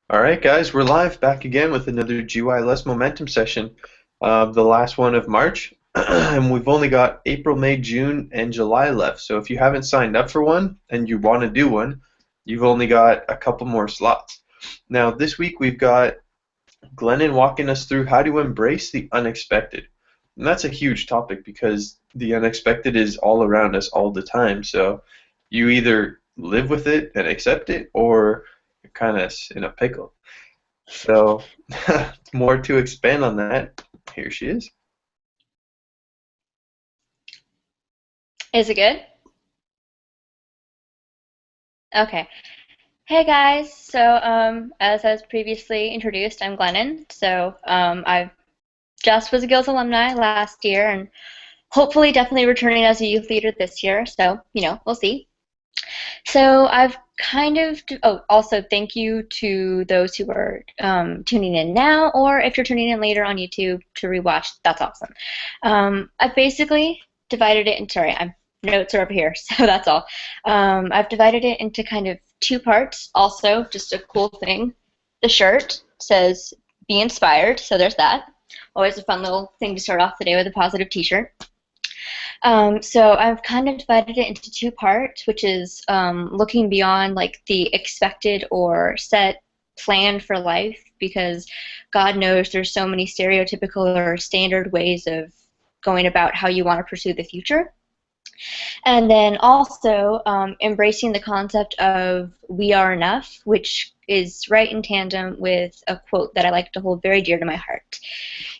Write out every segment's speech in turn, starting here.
All right, guys, we're live back again with another GYLS momentum session, the last one of March, and we've only got April, May, June, and July left. So if you haven't signed up for one and you want to do one, you've only got a couple more slots. Now, this week we've got Glennon walking us through how to embrace the unexpected. And that's a huge topic because the unexpected is all around us all the time. So you either live with it and accept it, or you're kind of in a pickle. So, more to expand on that. Here she is. Is it good? Okay. Hey guys, as I was previously introduced, I'm Glennon. I just was a GYLS alumni last year and hopefully definitely returning as a youth leader this year. We'll see. So I've kind of, also thank you to those who are tuning in now, or if you're tuning in later on YouTube to rewatch, that's awesome. I've basically divided it into, sorry, I'm notes are over here, so that's all. I've divided it into kind of two parts. Also, just a cool thing, the shirt says "Be inspired," so there's that. Always a fun little thing to start off the day with a positive T-shirt. So I've kind of divided it into two parts, which is looking beyond like the expected or set plan for life, because God knows there's so many stereotypical or standard ways of going about how you want to pursue the future. And then also embracing the concept of we are enough, which is right in tandem with a quote that I like to hold very dear to my heart.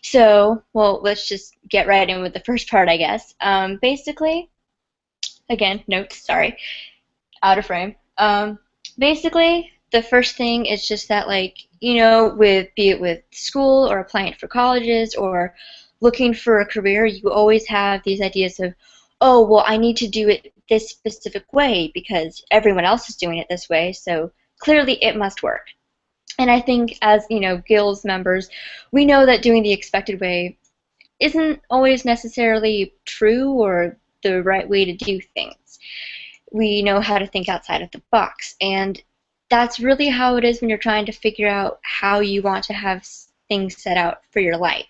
So, well, let's just get right in with the first part, I guess. Basically, again, notes, sorry, out of frame. Basically, the first thing is just that, like, be it with school or applying for colleges or looking for a career, you always have these ideas of, oh, well, I need to do it this specific way because everyone else is doing it this way, so clearly it must work. And I think as, GYLS members, we know that doing the expected way isn't always necessarily true or the right way to do things. We know how to think outside of the box, and that's really how it is when you're trying to figure out how you want to have things set out for your life.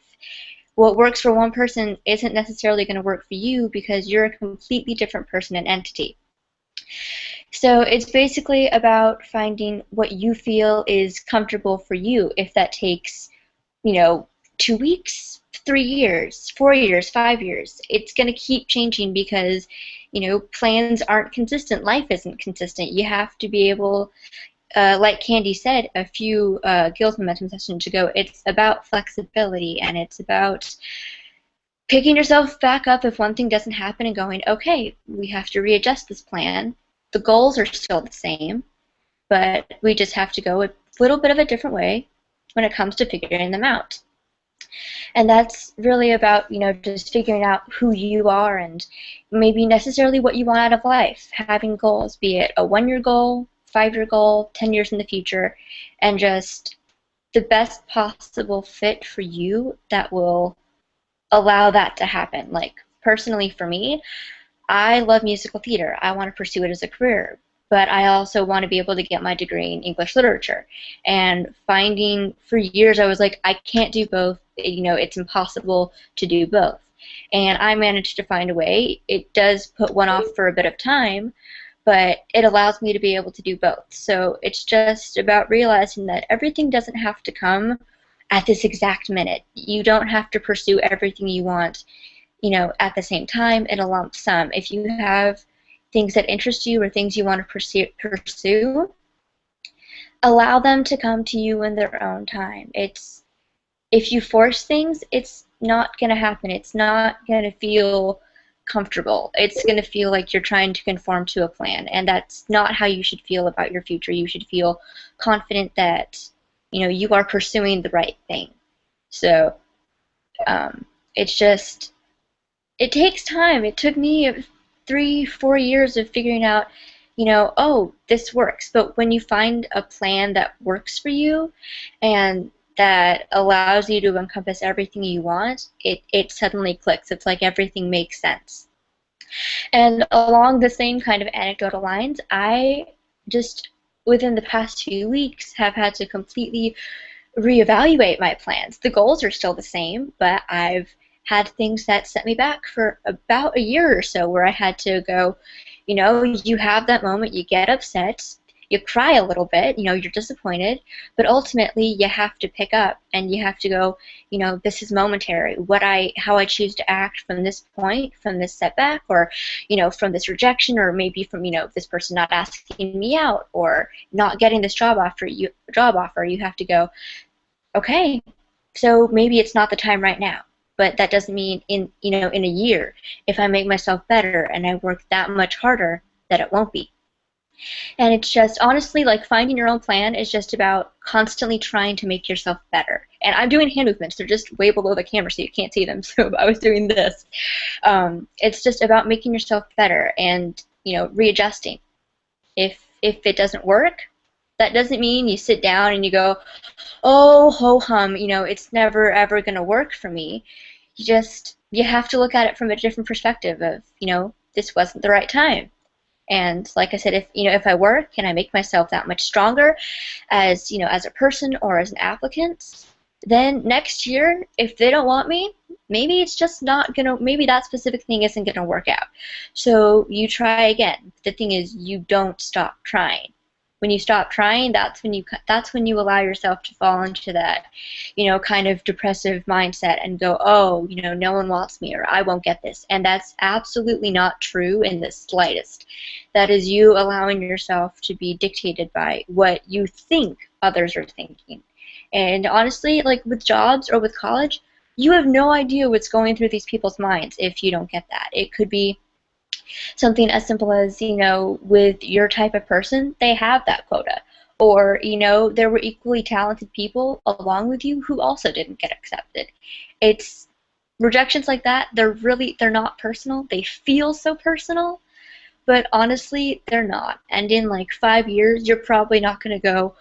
What works for one person isn't necessarily going to work for you because you're a completely different person and entity. So it's basically about finding what you feel is comfortable for you. If that takes, 2 weeks, 3 years, 4 years, 5 years, it's going to keep changing because, plans aren't consistent. Life isn't consistent. You have to be able, like Candy said a few GYLS momentum sessions ago, it's about flexibility, and it's about picking yourself back up if one thing doesn't happen and going, okay, we have to readjust this plan. The goals are still the same, but we just have to go a little bit of a different way when it comes to figuring them out. And that's really about, just figuring out who you are and maybe necessarily what you want out of life. Having goals, be it a 1-year goal, 5-year goal, 10 years in the future, and just the best possible fit for you that will allow that to happen. Like, personally for me, I love musical theater. I want to pursue it as a career, but I also want to be able to get my degree in English literature. And finding, for years, I was like, I can't do both. It's impossible to do both. And I managed to find a way. It does put one off for a bit of time, but it allows me to be able to do both. So it's just about realizing that everything doesn't have to come at this exact minute. You don't have to pursue everything you want, at the same time in a lump sum. If you have things that interest you or things you want to pursue, allow them to come to you in their own time. If you force things, it's not going to happen. It's not going to feel comfortable. It's going to feel like you're trying to conform to a plan, and that's not how you should feel about your future. You should feel confident that you are pursuing the right thing. So it's just, it takes time. It took me 3-4 years of figuring out, oh, this works. But when you find a plan that works for you and that allows you to encompass everything you want, it suddenly clicks. It's like everything makes sense. And along the same kind of anecdotal lines, I just within the past 2 weeks have had to completely reevaluate my plans. The goals are still the same, but I've had things that set me back for about a year or so where I had to go, you have that moment, you get upset, you cry a little bit, you're disappointed, but ultimately you have to pick up and you have to go, this is momentary. How I choose to act from this point, from this setback, or, from this rejection, or maybe from, this person not asking me out or not getting this job offer, you have to go, okay, so maybe it's not the time right now, but that doesn't mean in a year, if I make myself better and I work that much harder, that it won't be. And it's just honestly like finding your own plan is just about constantly trying to make yourself better. And I'm doing hand movements; they're just way below the camera, so you can't see them. So I was doing this. It's just about making yourself better and readjusting. If it doesn't work, that doesn't mean you sit down and you go, oh, ho hum, it's never ever going to work for me. You have to look at it from a different perspective of, this wasn't the right time. And like I said, if I work and I make myself that much stronger as a person or as an applicant, then next year, if they don't want me, maybe it's just not gonna, maybe that specific thing isn't gonna work out. So you try again. The thing is, you don't stop trying. When you stop trying, that's when you allow yourself to fall into that, kind of depressive mindset and go, oh, no one wants me or I won't get this. And that's absolutely not true in the slightest. That is you allowing yourself to be dictated by what you think others are thinking. And honestly, like with jobs or with college, you have no idea what's going through these people's minds if you don't get that. It could be something as simple as, with your type of person, they have that quota. Or, there were equally talented people along with you who also didn't get accepted. It's rejections like that, they're not personal. They feel so personal, but honestly, they're not. And in like 5 years, you're probably not going to go,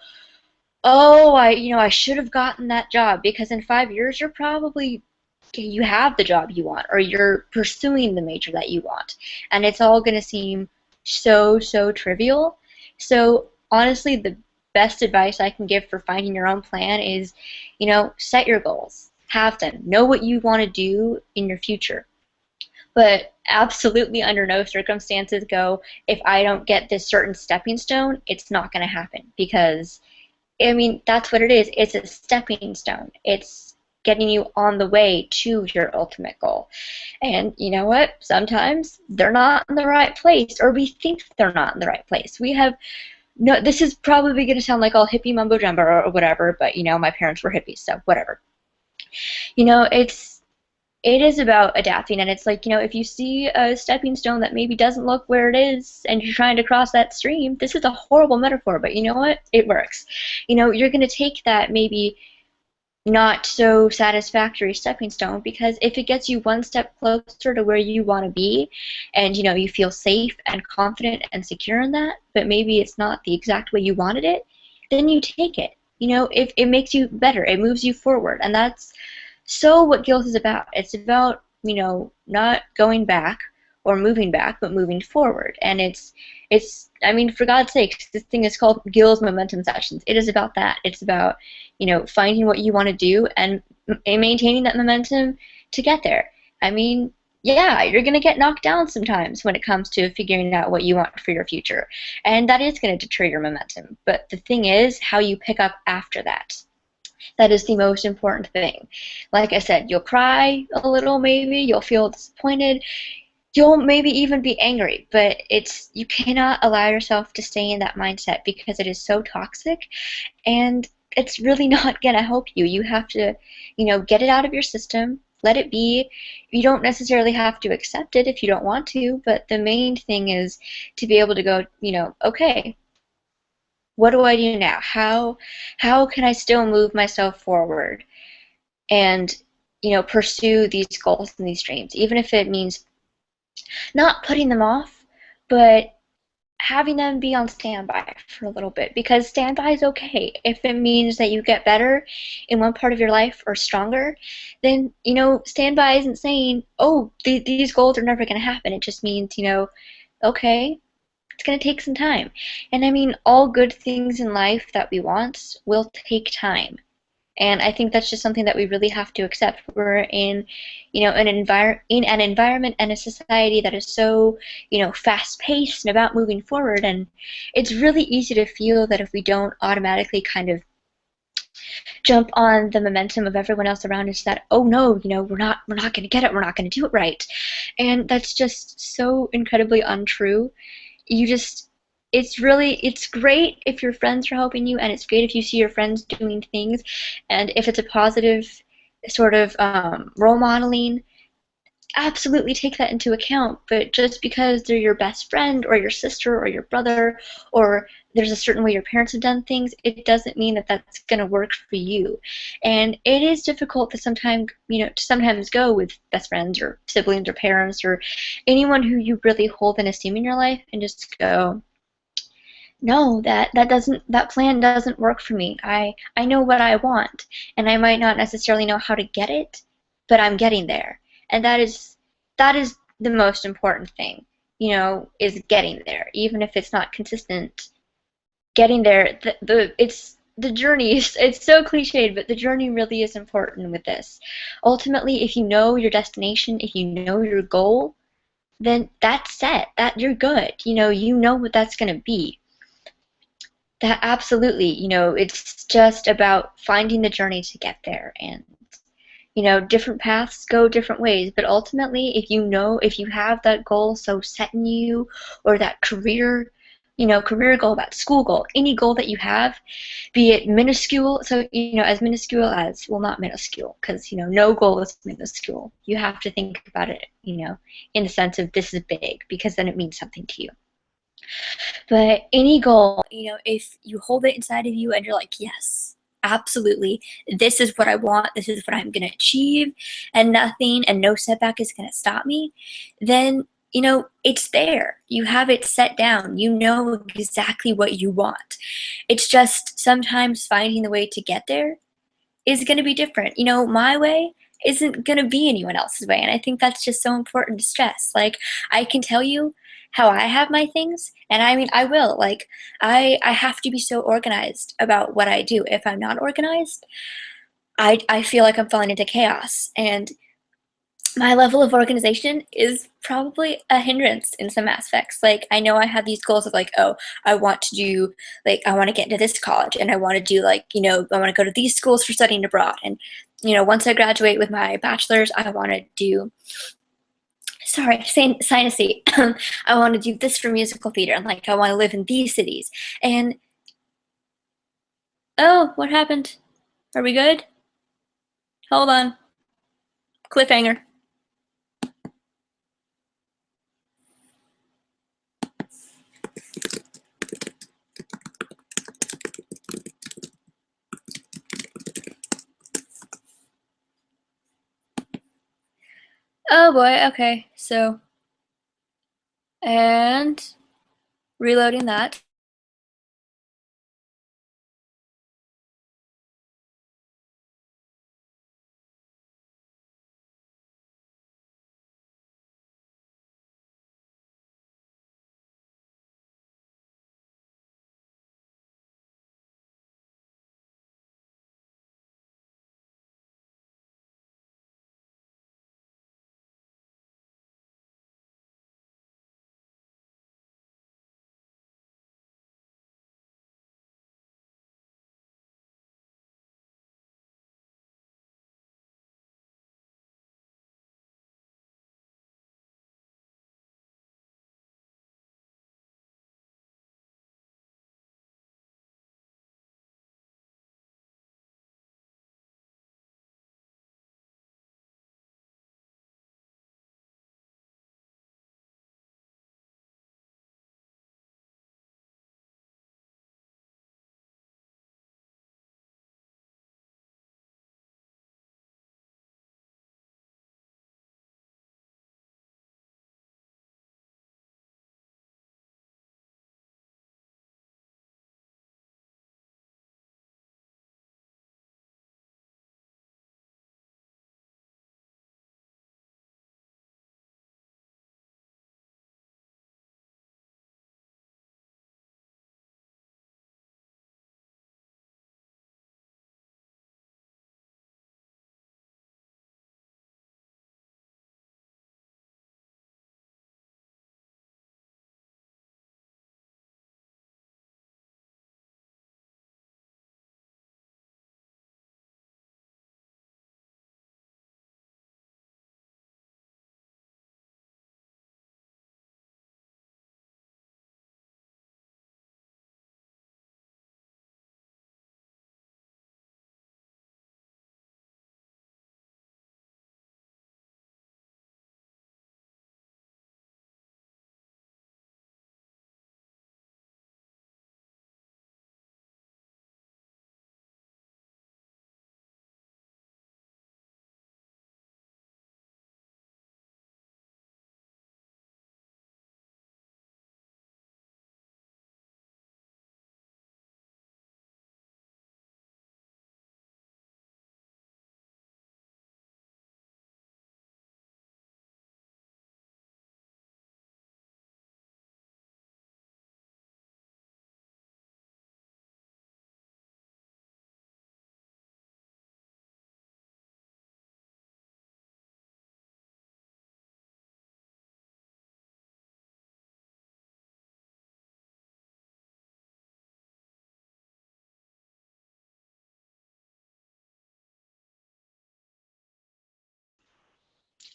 oh, I should have gotten that job, because in 5 years, you have the job you want, or you're pursuing the major that you want, and it's all going to seem so trivial. So honestly, the best advice I can give for finding your own plan is, set your goals, have them, know what you want to do in your future, but absolutely under no circumstances go, if I don't get this certain stepping stone, it's not going to happen, because that's what it is. It's a stepping stone. It's getting you on the way to your ultimate goal. And you know what? Sometimes they're not in the right place, or we think they're not in the right place. We have no, this is probably going to sound like all hippie mumbo jumbo or whatever, but my parents were hippies, so whatever. It is about adapting, and it's like, if you see a stepping stone that maybe doesn't look where it is and you're trying to cross that stream, this is a horrible metaphor, but you know what? It works. You're going to take that maybe not so satisfactory stepping stone, because if it gets you one step closer to where you want to be, and you feel safe and confident and secure in that, but maybe it's not the exact way you wanted it, then you take it. If it makes you better, it moves you forward, and that's so what GYLS is about. It's about, not going back or moving back, but moving forward. And for God's sake, this thing is called GYLS Momentum Sessions. It is about that. It's about, finding what you want to do and maintaining that momentum to get there. Yeah, you're going to get knocked down sometimes when it comes to figuring out what you want for your future. And that is going to deter your momentum. But the thing is how you pick up after that. That is the most important thing. Like I said, you'll cry a little maybe, you'll feel disappointed, you'll maybe even be angry, but you cannot allow yourself to stay in that mindset, because it is so toxic and it's really not going to help you. You have to, get it out of your system, let it be. You don't necessarily have to accept it if you don't want to, but the main thing is to be able to go, okay, what do I do now? How can I still move myself forward and pursue these goals and these dreams, even if it means not putting them off, but having them be on standby for a little bit, because standby is okay. If it means that you get better in one part of your life or stronger, then standby isn't saying, oh, these goals are never going to happen. It just means, okay, It's going to take some time. And I mean, all good things in life that we want will take time. And I think that's just something that we really have to accept. We're in, in an environment and a society that is so, fast paced and about moving forward. And it's really easy to feel that if we don't automatically kind of jump on the momentum of everyone else around us, that, oh no, we're not going to get it, we're not going to do it right. And that's just so incredibly untrue. You just it's great if your friends are helping you, and it's great if you see your friends doing things, and if it's a positive sort of role modeling, absolutely take that into account. But just because they're your best friend or your sister or your brother, or there's a certain way your parents have done things, it doesn't mean that that's going to work for you. And it is difficult to sometimes go with best friends or siblings or parents or anyone who you really hold in esteem in your life and just go, no, that plan doesn't work for me. I know what I want, and I might not necessarily know how to get it, but I'm getting there. And that is the most important thing, is getting there. Even if it's not consistent, getting there, it's the journey. It's so cliched, but the journey really is important with this. Ultimately, if you know your destination, if you know your goal, then that's set. That you're good. You know what that's going to be. That absolutely, it's just about finding the journey to get there. And different paths go different ways, but ultimately, if you have that goal so set in you, or that career goal, that school goal, any goal that you have, be it minuscule, so as minuscule as, well, not minuscule, because no goal is minuscule. You have to think about it, in the sense of, this is big, because then it means something to you. But any goal, if you hold it inside of you and you're like, yes, absolutely, this is what I want, this is what I'm going to achieve, and nothing and no setback is going to stop me, then, it's there. You have it set down. You know exactly what you want. It's just sometimes finding the way to get there is going to be different. My way isn't going to be anyone else's way. And I think that's just so important to stress. Like, I can tell you how I have my things, and I mean, I will. Like, I have to be so organized about what I do. If I'm not organized, I feel like I'm falling into chaos. And my level of organization is probably a hindrance in some aspects. Like, I know I have these goals of, like, oh, I want to do, like, I want to get into this college, and I want to do, like, I want to go to these schools for studying abroad. And, once I graduate with my bachelor's, I want to do, sorry, sinusy. I want to do this for musical theater, and, like, I want to live in these cities. And, oh, what happened? Are we good? Hold on. Cliffhanger. Oh boy, okay, so, and reloading that.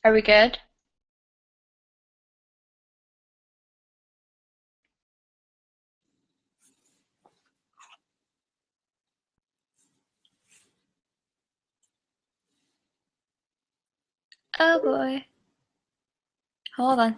Are we good? Oh boy. Hold on.